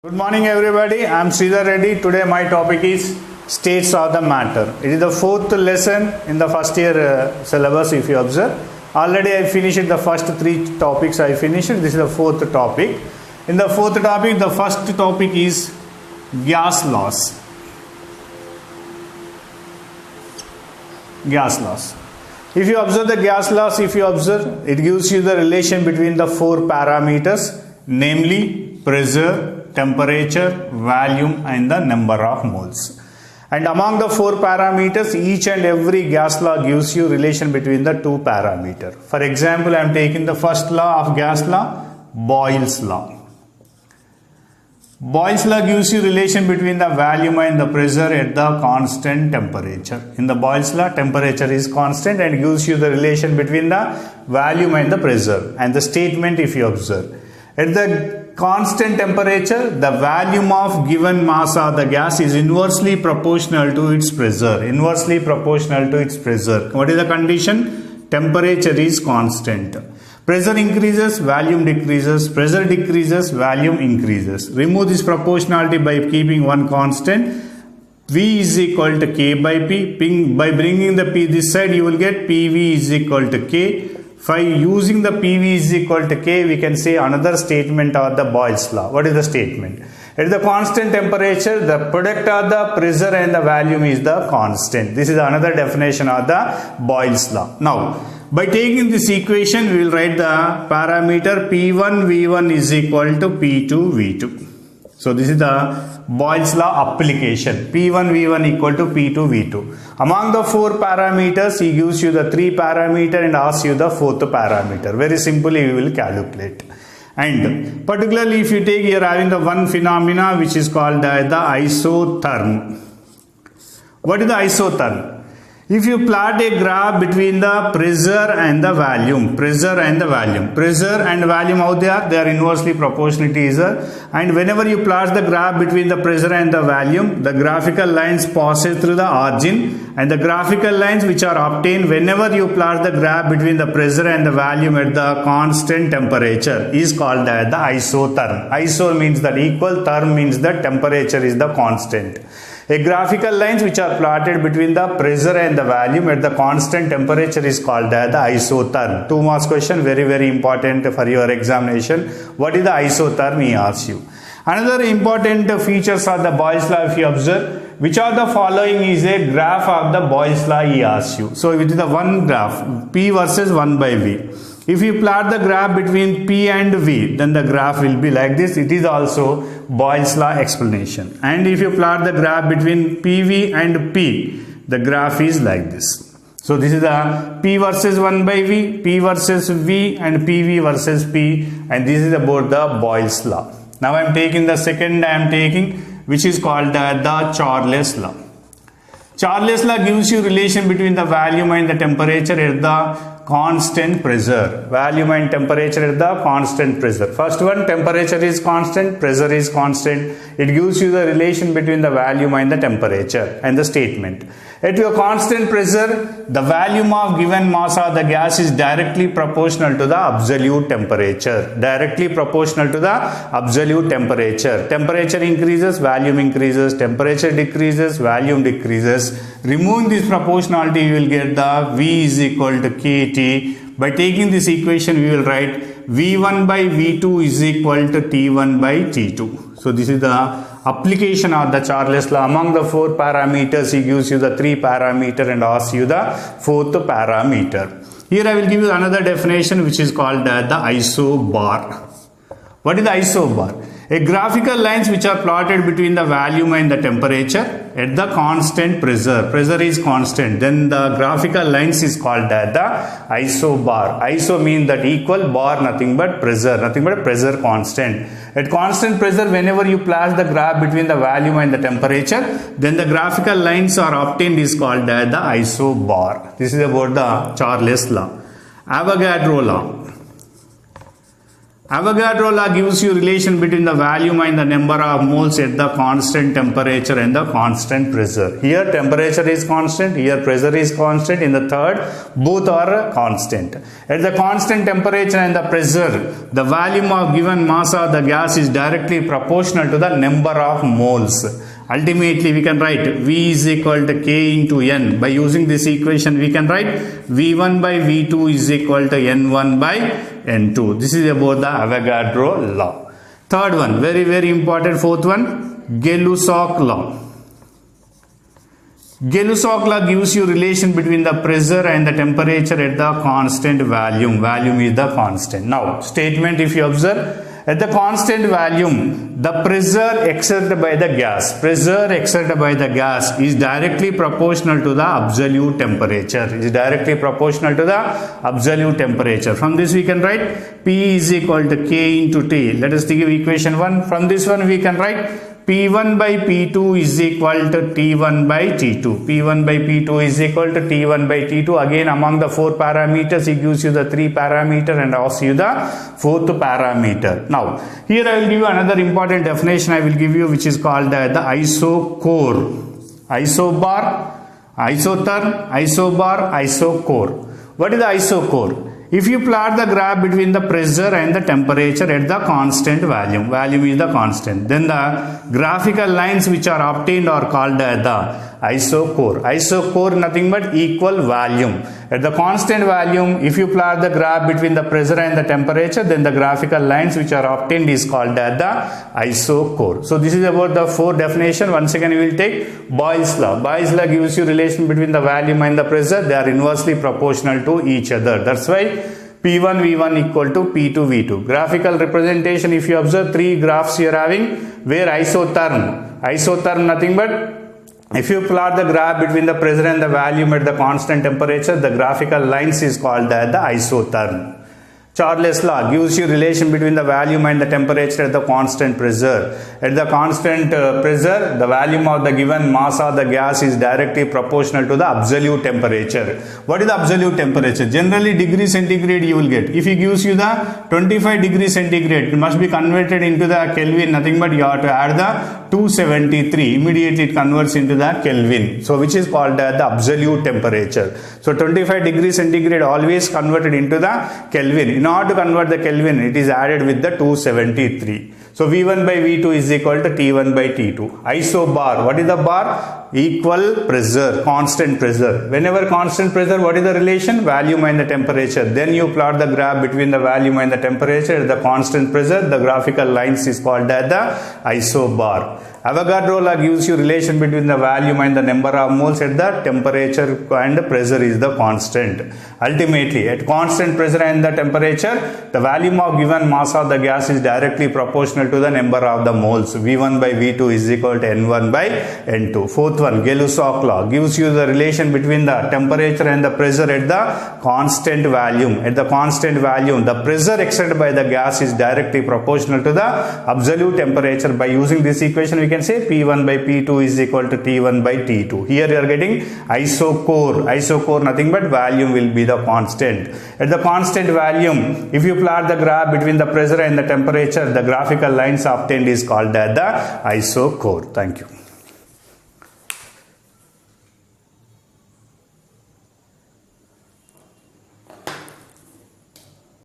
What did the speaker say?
Good morning everybody, I am Sridhar Reddy. Today my topic is states of the matter. It is the fourth lesson in the first year syllabus if you observe. Already I finished the first three topics I finished. This is the fourth topic. In the fourth topic, the first topic is gas laws. Gas laws. If you observe the gas laws, it gives you the relation between the four parameters, namely pressure, temperature, volume and the number of moles. And among the four parameters, each and every gas law gives you relation between the two parameters. For example, I am taking the first law of gas law, Boyle's law. Boyle's law gives you relation between the volume and the pressure at the constant temperature. In the Boyle's law, temperature is constant and gives you the relation between the volume and the pressure. And the statement if you observe, at the constant temperature, the volume of given mass of the gas is inversely proportional to its pressure. Inversely proportional to its pressure. What is the condition? Temperature is constant. Pressure increases, volume decreases. Pressure decreases, volume increases. Remove this proportionality by keeping one constant. V is equal to K by P. By bringing the P this side, you will get PV is equal to K. By using the PV is equal to K, we can say another statement of the Boyle's law. What is the statement? At the constant temperature, the product of the pressure and the volume is the constant. This is another definition of the Boyle's law. Now, by taking this equation, we will write the parameter P1 V1 is equal to P2 V2. So this is the Boyle's law application. P1 V1 equal to P2 V2. Among the four parameters, he gives you the three parameter and asks you the fourth parameter. Very simply, we will calculate. And particularly if you take, you are having the one phenomena which is called the isotherm. What is the isotherm? If you plot a graph between the pressure and the volume, pressure and volume out there, they are inversely proportional to each other. And whenever you plot the graph between the pressure and the volume, the graphical lines pass through the origin, and the graphical lines which are obtained whenever you plot the graph between the pressure and the volume at the constant temperature is called the isotherm. Iso means that equal, therm means that temperature is the constant. A graphical lines which are plotted between the pressure and the volume at the constant temperature is called the isotherm. 2 marks question, very important for your examination. What is the isotherm? He asks you. Another important features of the Boyle's law if you observe, which of the following is a graph of the Boyle's law he asks you. So it is the one graph, P versus 1 by V. If you plot the graph between P and V, then the graph will be like this. It is also Boyle's law explanation. And if you plot the graph between PV and P, the graph is like this. So this is the P versus 1 by V, P versus V and PV versus P, and this is about the Boyle's law. Now I am taking the second which is called the Charles law. Charles law gives you relation between the volume and the temperature at the constant pressure. Volume and temperature at the constant pressure. First one, temperature is constant, pressure is constant. It gives you the relation between the volume and the temperature and the statement. At your constant pressure, the volume of given mass of the gas is directly proportional to the absolute temperature. Directly proportional to the absolute temperature. Temperature increases, volume increases. Temperature decreases, volume decreases. Removing this proportionality, you will get the V is equal to KT. By taking this equation, we will write V1 by V2 is equal to T1 by T2. So this is the application of the Charles law. Among the four parameters, he gives you the three parameter and asks you the fourth parameter. Here I will give you another definition which is called the isobar. What is the isobar? A graphical lines which are plotted between the volume and the temperature at the constant pressure. Pressure is constant. Then the graphical lines is called the isobar. Iso means that equal, bar nothing but pressure constant. At constant pressure, whenever you plot the graph between the volume and the temperature, then the graphical lines are obtained is called the isobar. This is about the Charles law. Avogadro law. Avogadro law gives you relation between the volume and the number of moles at the constant temperature and the constant pressure. Here temperature is constant, here pressure is constant. In the third, both are constant. At the constant temperature and the pressure, the volume of given mass of the gas is directly proportional to the number of moles. Ultimately, we can write V is equal to K into N. By using this equation, we can write V1 by V2 is equal to N1 by N2. This is about the Avogadro law. Third one, very, very important. Fourth one, Gay-Lussac law. Gay-Lussac law gives you relation between the pressure and the temperature at the constant volume. Volume is the constant. Now, statement if you observe, at the constant volume, the pressure exerted by the gas is directly proportional to the absolute temperature. From this we can write P is equal to K into T. Let us take equation 1. From this one we can write P1 by P2 is equal to T1 by T2. P1 by P2 is equal to T1 by T2. Again, among the 4 parameters, he gives you the 3 parameter and asks you the 4th parameter. Now, here I will give you another important definition I will give you, which is called the isocore. Isobar, isotherm, isobar, isocore. What is the isocore? If you plot the graph between the pressure and the temperature at the constant volume is the constant, then the graphical lines which are obtained are called the isocore. Isocore nothing but equal volume. At the constant volume, if you plot the graph between the pressure and the temperature, then the graphical lines which are obtained is called the isocore. So this is about the 4 definition. Once again we will take Boyle's law. Boyle's law gives you relation between the volume and the pressure. They are inversely proportional to each other. That's why P1 V1 equal to P2 V2. Graphical representation, if you observe 3 graphs you are having, where isotherm nothing but if you plot the graph between the pressure and the volume at the constant temperature, the graphical lines is called the isotherm. Charles law gives you relation between the volume and the temperature at the constant pressure. At the constant pressure, the volume of the given mass of the gas is directly proportional to the absolute temperature. What is the absolute temperature? Generally, degree centigrade you will get. If he gives you the 25 degree centigrade, it must be converted into the Kelvin. Nothing but you have to add the 273. Immediately it converts into the Kelvin. So, which is called the absolute temperature. So, 25 degree centigrade always converted into the Kelvin. In order to convert the Kelvin, it is added with the 273. So V1 by V2 is equal to T1 by T2. Isobar. What is the bar? Equal pressure, constant pressure. Whenever constant pressure, what is the relation? Volume and the temperature. Then you plot the graph between the volume and the temperature. The constant pressure, the graphical lines is called as the isobar. Avogadro law gives you relation between the volume and the number of moles at the temperature and the pressure is the constant. Ultimately, at constant pressure and the temperature, the volume of given mass of the gas is directly proportional to the number of the moles. V1 by V2 is equal to N1 by N2. Fourth one, Gay-Lussac law gives you the relation between the temperature and the pressure at the constant volume. At the constant volume, the pressure exerted by the gas is directly proportional to the absolute temperature. By using this equation, we can say P1 by P2 is equal to T1 by T2. Here you are getting isocore. Isocore nothing but volume will be the constant. At the constant volume, if you plot the graph between the pressure and the temperature, the graphical lines obtained is called as the isocore. Thank you.